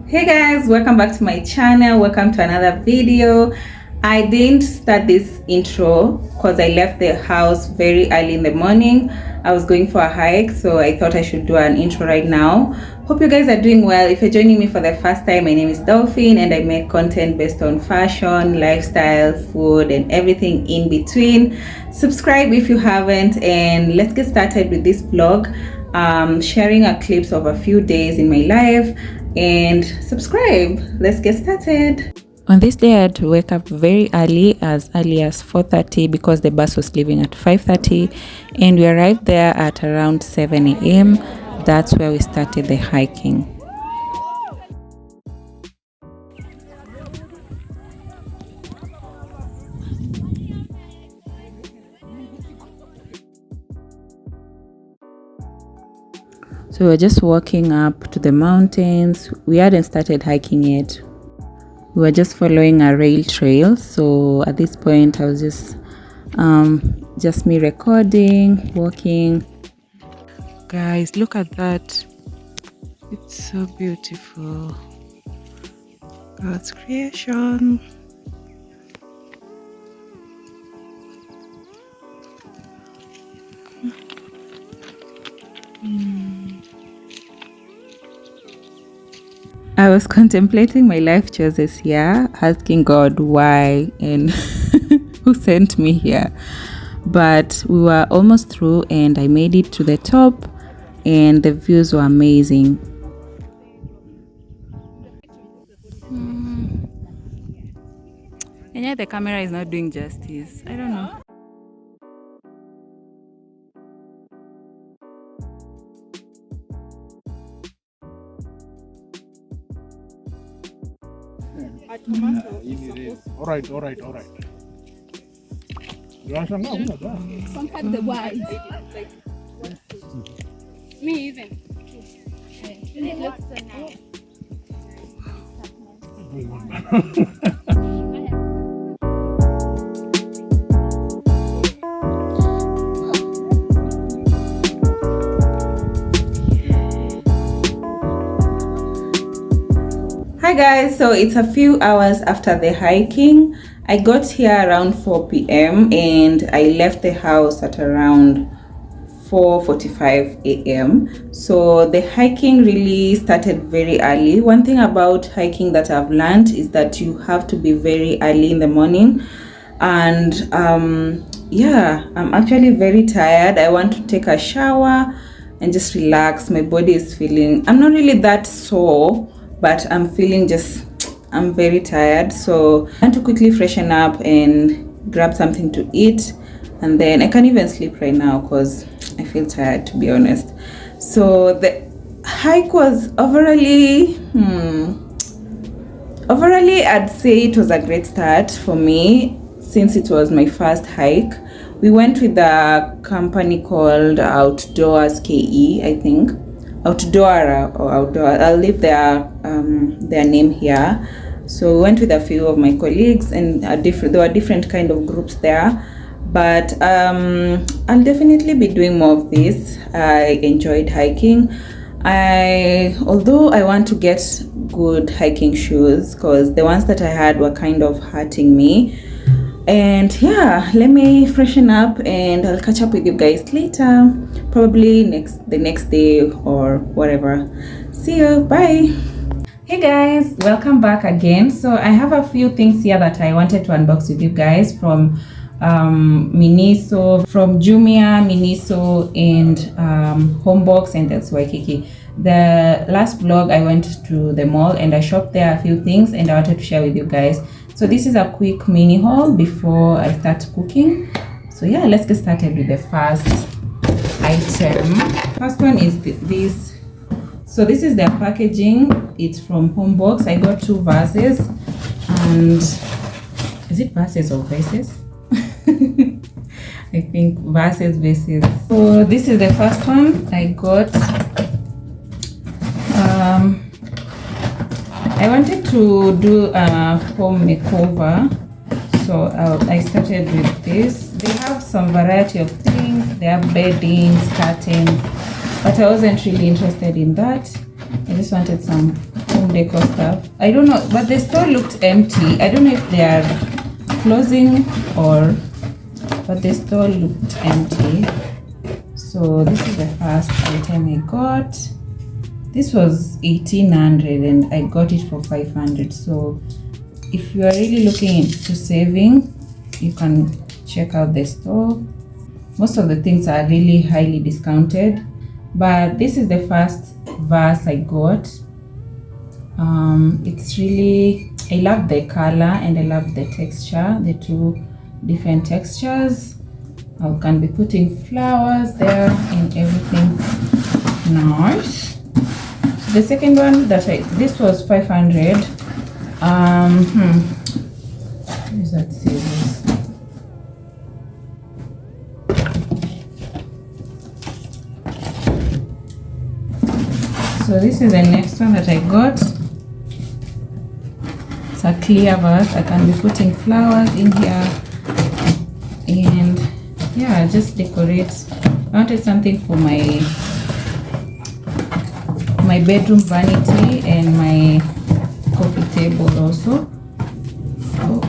Hey guys, welcome back to my channel. Welcome to another video. I didn't start this intro because I left the house very early in the morning. I was going for a hike, so I thought I should do an intro right now. Hope you guys are doing well. If you're joining me for the first time, my name is Dolphin and I make content based on fashion, lifestyle, food, and everything in between. Subscribe if you haven't, and let's get started with this vlog. Sharing a clips of a few days in my life, and subscribe. Let's get started. On this day I had to wake up very early as 4:30 because the bus was leaving at 5:30, and we arrived there at around 7 a.m. That's where we started the hiking. So we're just walking up to the mountains. We hadn't started hiking yet. We were just following a rail trail. So at this point I was just me recording, walking. Guys, look at that. It's so beautiful. God's creation. I was contemplating my life choices here, asking God why and who sent me here. But we were almost through and I made it to the top and the views were amazing. And yet the camera is not doing justice. I don't know. All right. You want some now? Some cut the wide. Me even. It looks so nice. Hi guys, so it's a few hours after the hiking. I got here around 4 p.m. and I left the house at around 4:45 a.m. So the hiking really started very early. One thing about hiking that I've learned is that you have to be very early in the morning. And yeah, I'm actually very tired. I want to take a shower and just relax. My body is feeling, I'm not really that sore, but I'm feeling I'm very tired. So I want to quickly freshen up and grab something to eat, and then I can't even sleep right now because I feel tired, to be honest. So the hike was overall, I'd say it was a great start for me since it was my first hike. We went with a company called Outdoors KE, I think. Outdoor or Outdoor. I'll leave their name here. So we went with a few of my colleagues, and there were different kind of groups there. But I'll definitely be doing more of this. I enjoyed hiking. Although I want to get good hiking shoes because the ones that I had were kind of hurting me. And yeah, let me freshen up and I'll catch up with you guys later, probably the next day or whatever. See you, bye. Hey guys, welcome back again. So I have a few things here that I wanted to unbox with you guys from Miniso, from Jumia, Miniso, and Homebox, and that's Waikiki. The last vlog I went to the mall and I shopped there a few things and I wanted to share with you guys. So this is a quick mini haul before I start cooking. So yeah, let's get started with the first item. First one is this. So this is their packaging. It's from Homebox. I got 2 vases, and is it vases or vases? I think vases. So this is the first one I got. I wanted to do a home makeover, so I started with this. They have some variety of things. They have beddings, curtains, but I wasn't really interested in that. I just wanted some home decor stuff. I don't know, but the store looked empty. I don't know if they are closing or, but the store looked empty. So this is the first item I got. This was 1800 and I got it for 500. So if you are really looking into saving, you can check out the store. Most of the things are really highly discounted, but this is the first vase I got. It's really, I love the color and I love the texture, the two different textures. I can be putting flowers there and everything nice. The second one that this was 500. Where is that scissors? So this is the next one that I got. It's a clear vase. I can be putting flowers in here and yeah, just decorate. I wanted something for my bedroom vanity and my coffee table also. Oh,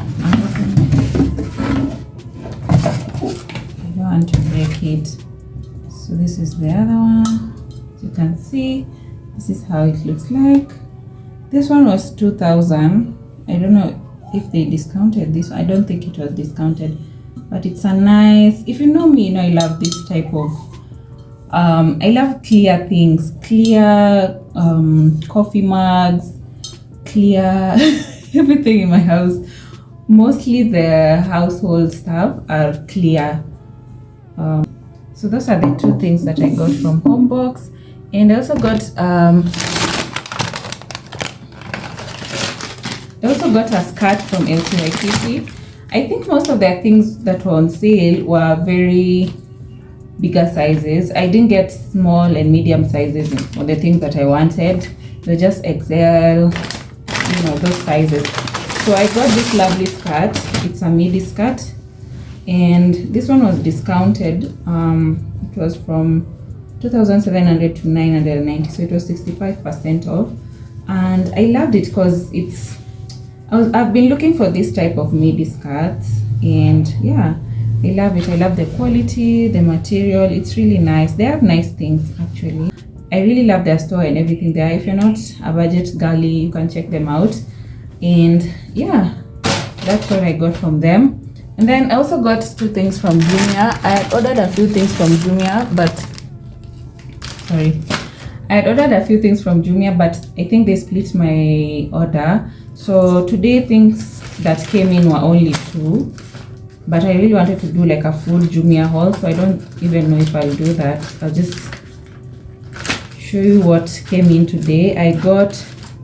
I don't want to break it. So this is the other one. As you can see, this is how it looks like. This one was 2000. I don't know if they discounted this. I don't think it was discounted, but it's a nice, if you know me, you know I love this type of I love clear things, clear coffee mugs, clear everything in my house. Mostly the household stuff are clear. So those are the two things that I got from Homebox. And I also got a skirt from LCYTC. I think most of their things that were on sale were very bigger sizes. I didn't get small and medium sizes for the things that I wanted. They're just XL, you know, those sizes. So I got this lovely skirt. It's a midi skirt, and this one was discounted. It was from 2,700 to 990, so it was 65% off, and I loved it because I've been looking for this type of midi skirts, and yeah, I love it. I love the quality, the material. It's really nice. They have nice things actually. I really love their store and everything there. If you're not a budget girly, you can check them out. And yeah, that's what I got from them. And then I also got two things from Jumia. I had ordered a few things from Jumia, but I think they split my order. So today things that came in were only 2, but I really wanted to do like a full Jumia haul, so I don't even know if I'll do that. I'll just show you what came in today. I got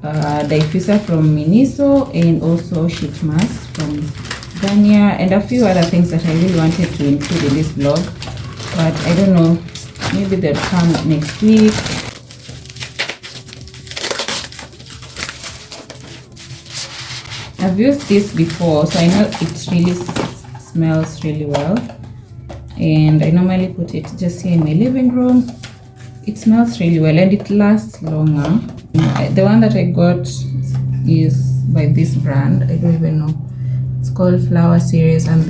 diffuser from Miniso and also sheet mask from Garnier and a few other things that I really wanted to include in this vlog, but I don't know, maybe they'll come next week. I've used this before, so I know it really smells really well, and I normally put it just here in my living room. It smells really well and it lasts longer. The one that I got is by this brand. I don't even know. It's called Flower Series, and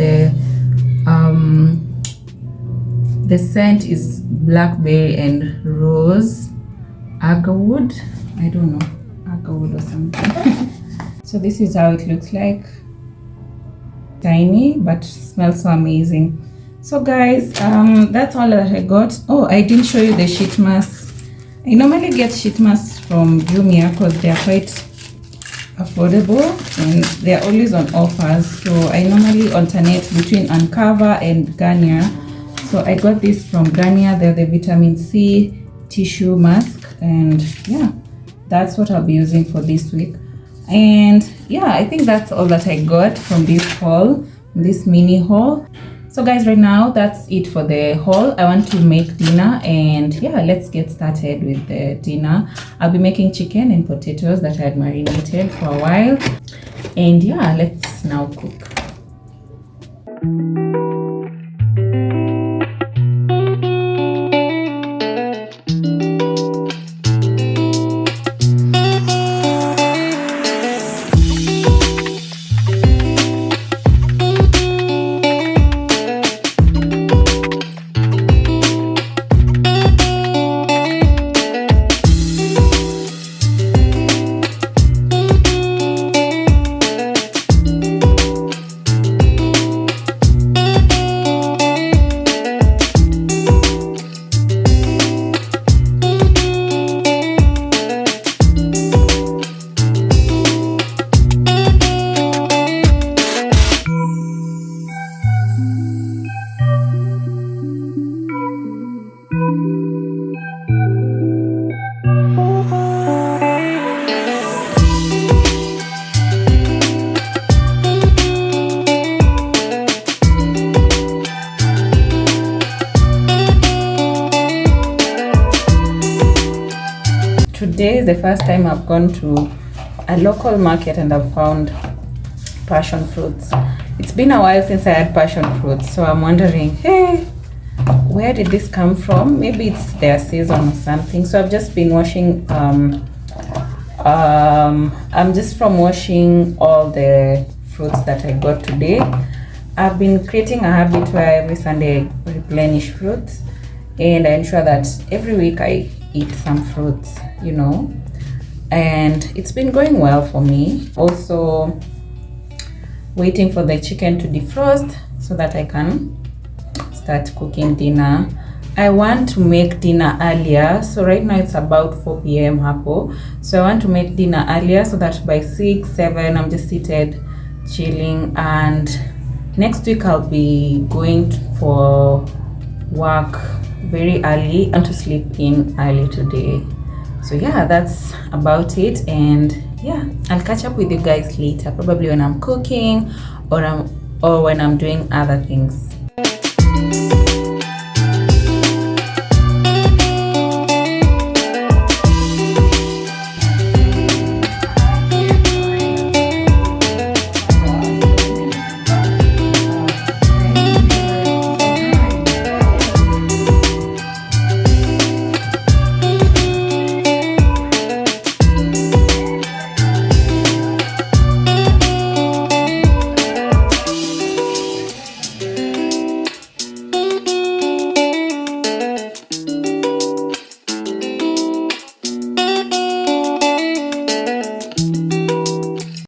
the scent is blackberry and rose, agarwood. I don't know, agarwood or something. So this is how it looks like. Tiny, but smells so amazing. So guys, that's all that I got. Oh, I didn't show you the sheet masks. I normally get sheet masks from Jumia because they are quite affordable and they are always on offers. So I normally alternate between Uncover and Garnier. So I got this from Garnier. They're the vitamin C tissue mask, and yeah, that's what I'll be using for this week. And yeah, I think that's all that I got from this haul, this mini haul. So guys, right now that's it for the haul. I want to make dinner, and yeah, let's get started with the dinner. I'll be making chicken and potatoes that I had marinated for a while, and yeah, let's now cook. today is the first time I've gone to a local market and I've found passion fruits. It's been a while since I had passion fruits, so I'm wondering, hey, where did this come from? Maybe it's their season or something. So I've just been washing I'm just from washing all the fruits that I got today. I've been creating a habit where every Sunday I replenish fruits, and I ensure that every week I eat some fruits, you know, and it's been going well for me. Also waiting for the chicken to defrost so that I can start cooking dinner. I want to make dinner earlier, so right now it's about 4 p.m. hapo, so I want to make dinner earlier so that by 6-7 I'm just seated chilling, and next week I'll be going for work very early and to sleep in early today. So yeah, that's about it, and yeah, I'll catch up with you guys later, probably when I'm cooking or when I'm doing other things.